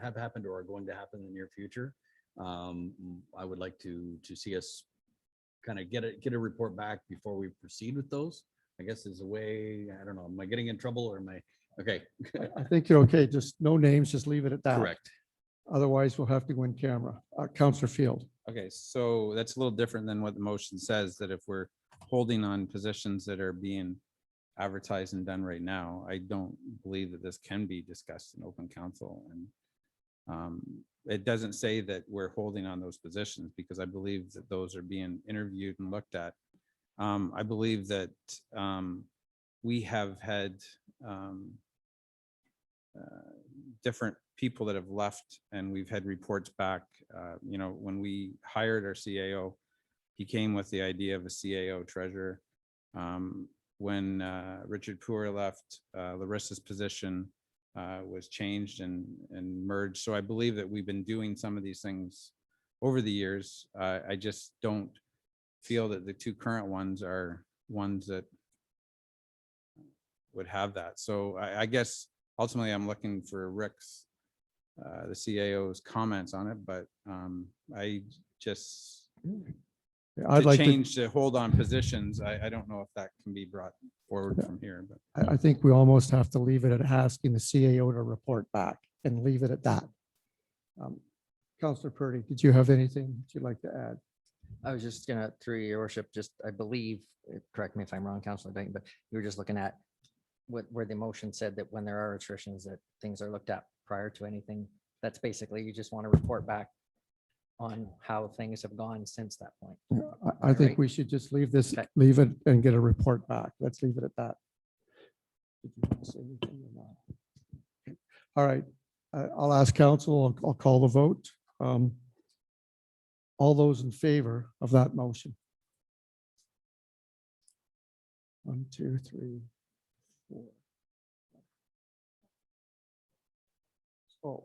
have happened or are going to happen in the near future. I would like to see us kind of get a report back before we proceed with those. I guess is a way, I don't know, am I getting in trouble or am I, okay? I think you're okay. Just no names, just leave it at that. Correct. Otherwise, we'll have to go in camera. Councillor Field. Okay, so that's a little different than what the motion says, that if we're holding on positions that are being advertised and done right now, I don't believe that this can be discussed in open council. And it doesn't say that we're holding on those positions because I believe that those are being interviewed and looked at. I believe that we have had different people that have left and we've had reports back. You know, when we hired our CAO, he came with the idea of a CAO treasurer. When Richard Poor left, Larissa's position was changed and merged. So I believe that we've been doing some of these things over the years. I just don't feel that the two current ones are ones that would have that. So I guess ultimately I'm looking for Rick's, the CAO's comments on it, but I just I'd like to, change to hold on positions. I don't know if that can be brought forward from here, but I think we almost have to leave it at asking the CAO to report back and leave it at that. Councillor Purdy, did you have anything that you'd like to add? I was just gonna, through your worship, just, I believe, correct me if I'm wrong, Councilor Dayton, but you were just looking at where the motion said that when there are attritions, that things are looked at prior to anything. That's basically, you just want to report back on how things have gone since that point. I think Right. we should just leave this, Okay. leave it and get a report back. Let's leave it at that. Did you want to say anything or not? Okay. All right, I'll ask council, I'll call the vote. All those in favor of that motion? 1, 2, 3, 4. Oh,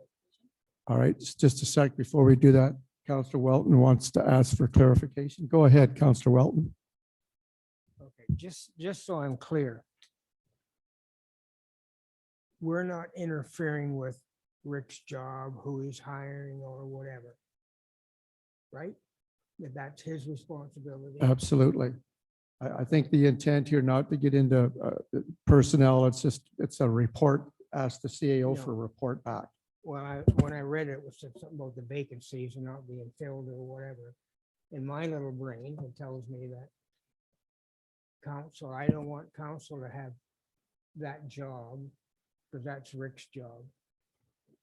all right, just a sec before we do that. Councillor Welton wants to ask for clarification. Go ahead, Councillor Welton. Okay, just so I'm clear. We're not interfering with Rick's job, who he's hiring or whatever. Right? That's his responsibility. Absolutely. I think the intent here not to get into personnel, it's just, it's a report, ask the CAO for a report back. Well, when I read it, it was something about the vacancies and not being filled or whatever. In my little brain, it tells me that council, I don't want council to have that job, because that's Rick's job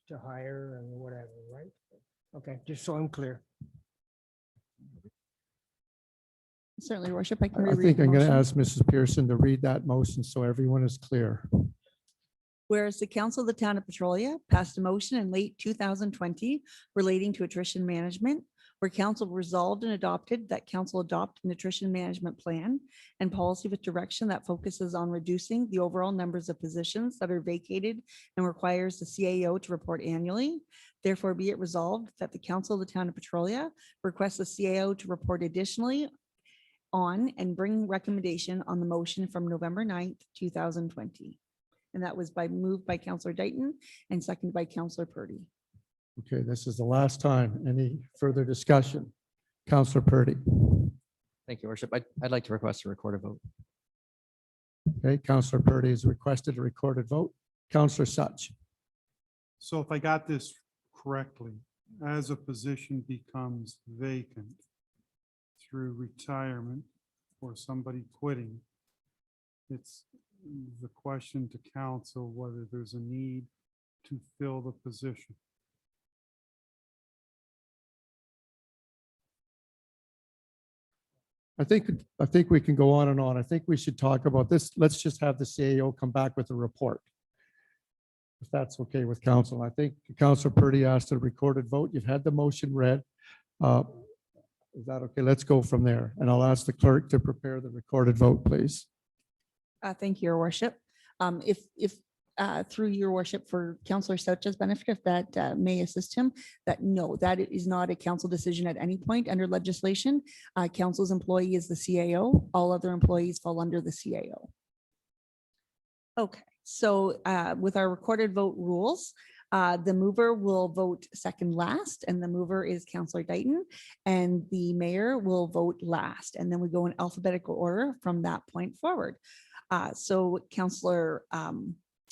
to hire and whatever, right? Okay, just so I'm clear. Certainly, your worship, I can I reread think the I'm going to motion. ask Mrs. Pearson to read that motion so everyone is clear. Whereas the Council of the Town of Petrolia passed a motion in late 2020 relating to attrition management, where council resolved and adopted that council adopt an attrition management plan and policy with direction that focuses on reducing the overall numbers of positions that are vacated and requires the CAO to report annually. Therefore, be it resolved that the Council of the Town of Petrolia requests the CAO to report additionally on and bring recommendation on the motion from November 9th, 2020. And that was moved by Councillor Dayton and seconded by Councillor Purdy. Okay, this is the last time. Any further discussion? Councillor Purdy. Thank you, worship. I'd like to request a recorded vote. Okay, Councillor Purdy has requested a recorded vote. Councillor Such. So if I got this correctly, as a position becomes vacant through retirement or somebody quitting, it's the question to council whether there's a need to fill the position. I think we can go on and on. I think we should talk about this. Let's just have the CAO come back with a report. If that's okay with council. I think Councillor Purdy asked a recorded vote. You've had the motion read. Is that okay? Let's go from there. And I'll ask the clerk to prepare the recorded vote, please. Thank you, your worship. If through your worship for Councillor Soucha's benefit, if that may assist him, that no, that is not a council decision at any point under legislation. Council's employee is the CAO. All other employees fall under the CAO. Okay, so with our recorded vote rules, the mover will vote second last, and the mover is Councillor Dayton, and the mayor will vote last. And then we go in alphabetical order from that point forward. So Councillor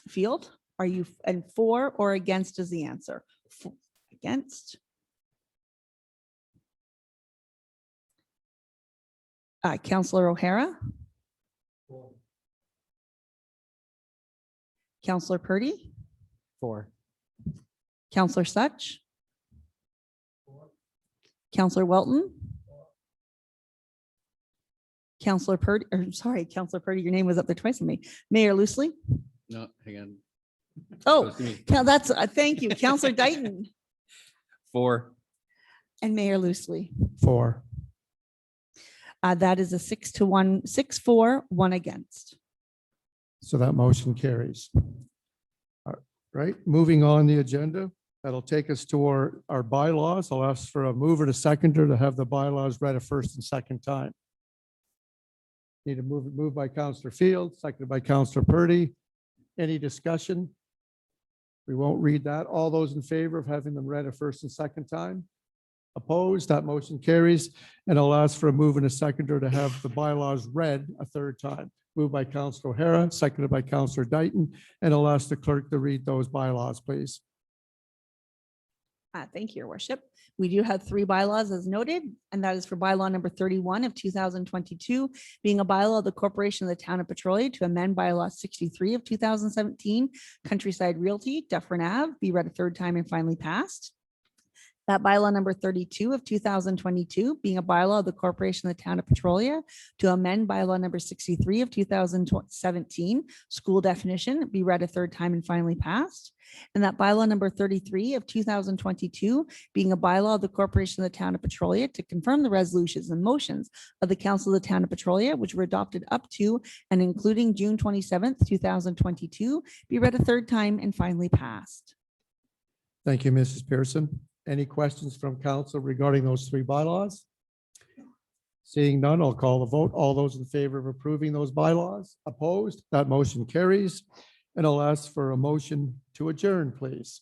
Field, are you and for or against is the answer? Against. Councillor O'Hara. Councillor Purdy. For. Councillor Such. Councillor Welton. Councillor Purdy, or sorry, Councillor Purdy, your name was up there twice on me. Mayor Loosely. No, hang on. Oh, Goes to me. that's, thank you, Councillor Dayton For. and Mayor Loosely. For. That is a 6-1, 6-4, 1 against. So that motion carries. All right, moving on the agenda. That'll take us to our bylaws. I'll ask for a mover to seconder to have the bylaws read a first and second time. Need a move by Councillor Field, seconded by Councillor Purdy. Any discussion? We won't read that. All those in favor of having them read a first and second time? Opposed? That motion carries. And I'll ask for a move and a seconder to have the bylaws read a third time. Moved by Councillor O'Hara, seconded by Councillor Dayton. And I'll ask the clerk to read those bylaws, please. Thank you, your worship. We do have 3 bylaws as noted, and that is for bylaw number 31 of 2022, being a bylaw of the corporation of the town of Petrolia to amend bylaw 63 of 2017, Countryside Realty, Dufferin Ave, be read a third time and finally passed. That bylaw number 32 of 2022, being a bylaw of the corporation of the town of Petrolia to amend bylaw number 63 of 2017, school definition, be read a third time and finally passed. And that bylaw number 33 of 2022, being a bylaw of the corporation of the town of Petrolia to confirm the resolutions and motions of the council of the town of Petrolia, which were adopted up to and including June 27th, 2022, be read a third time and finally passed. Thank you, Mrs. Pearson. Any questions from council regarding those 3 bylaws? Seeing none, I'll call the vote. All those in favor of approving those bylaws? Opposed? That motion carries. And I'll ask for a motion to adjourn, please.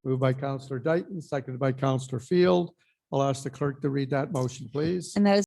Moved by Councillor Dayton, seconded by Councillor Field. I'll ask the clerk to read that motion, please. And that is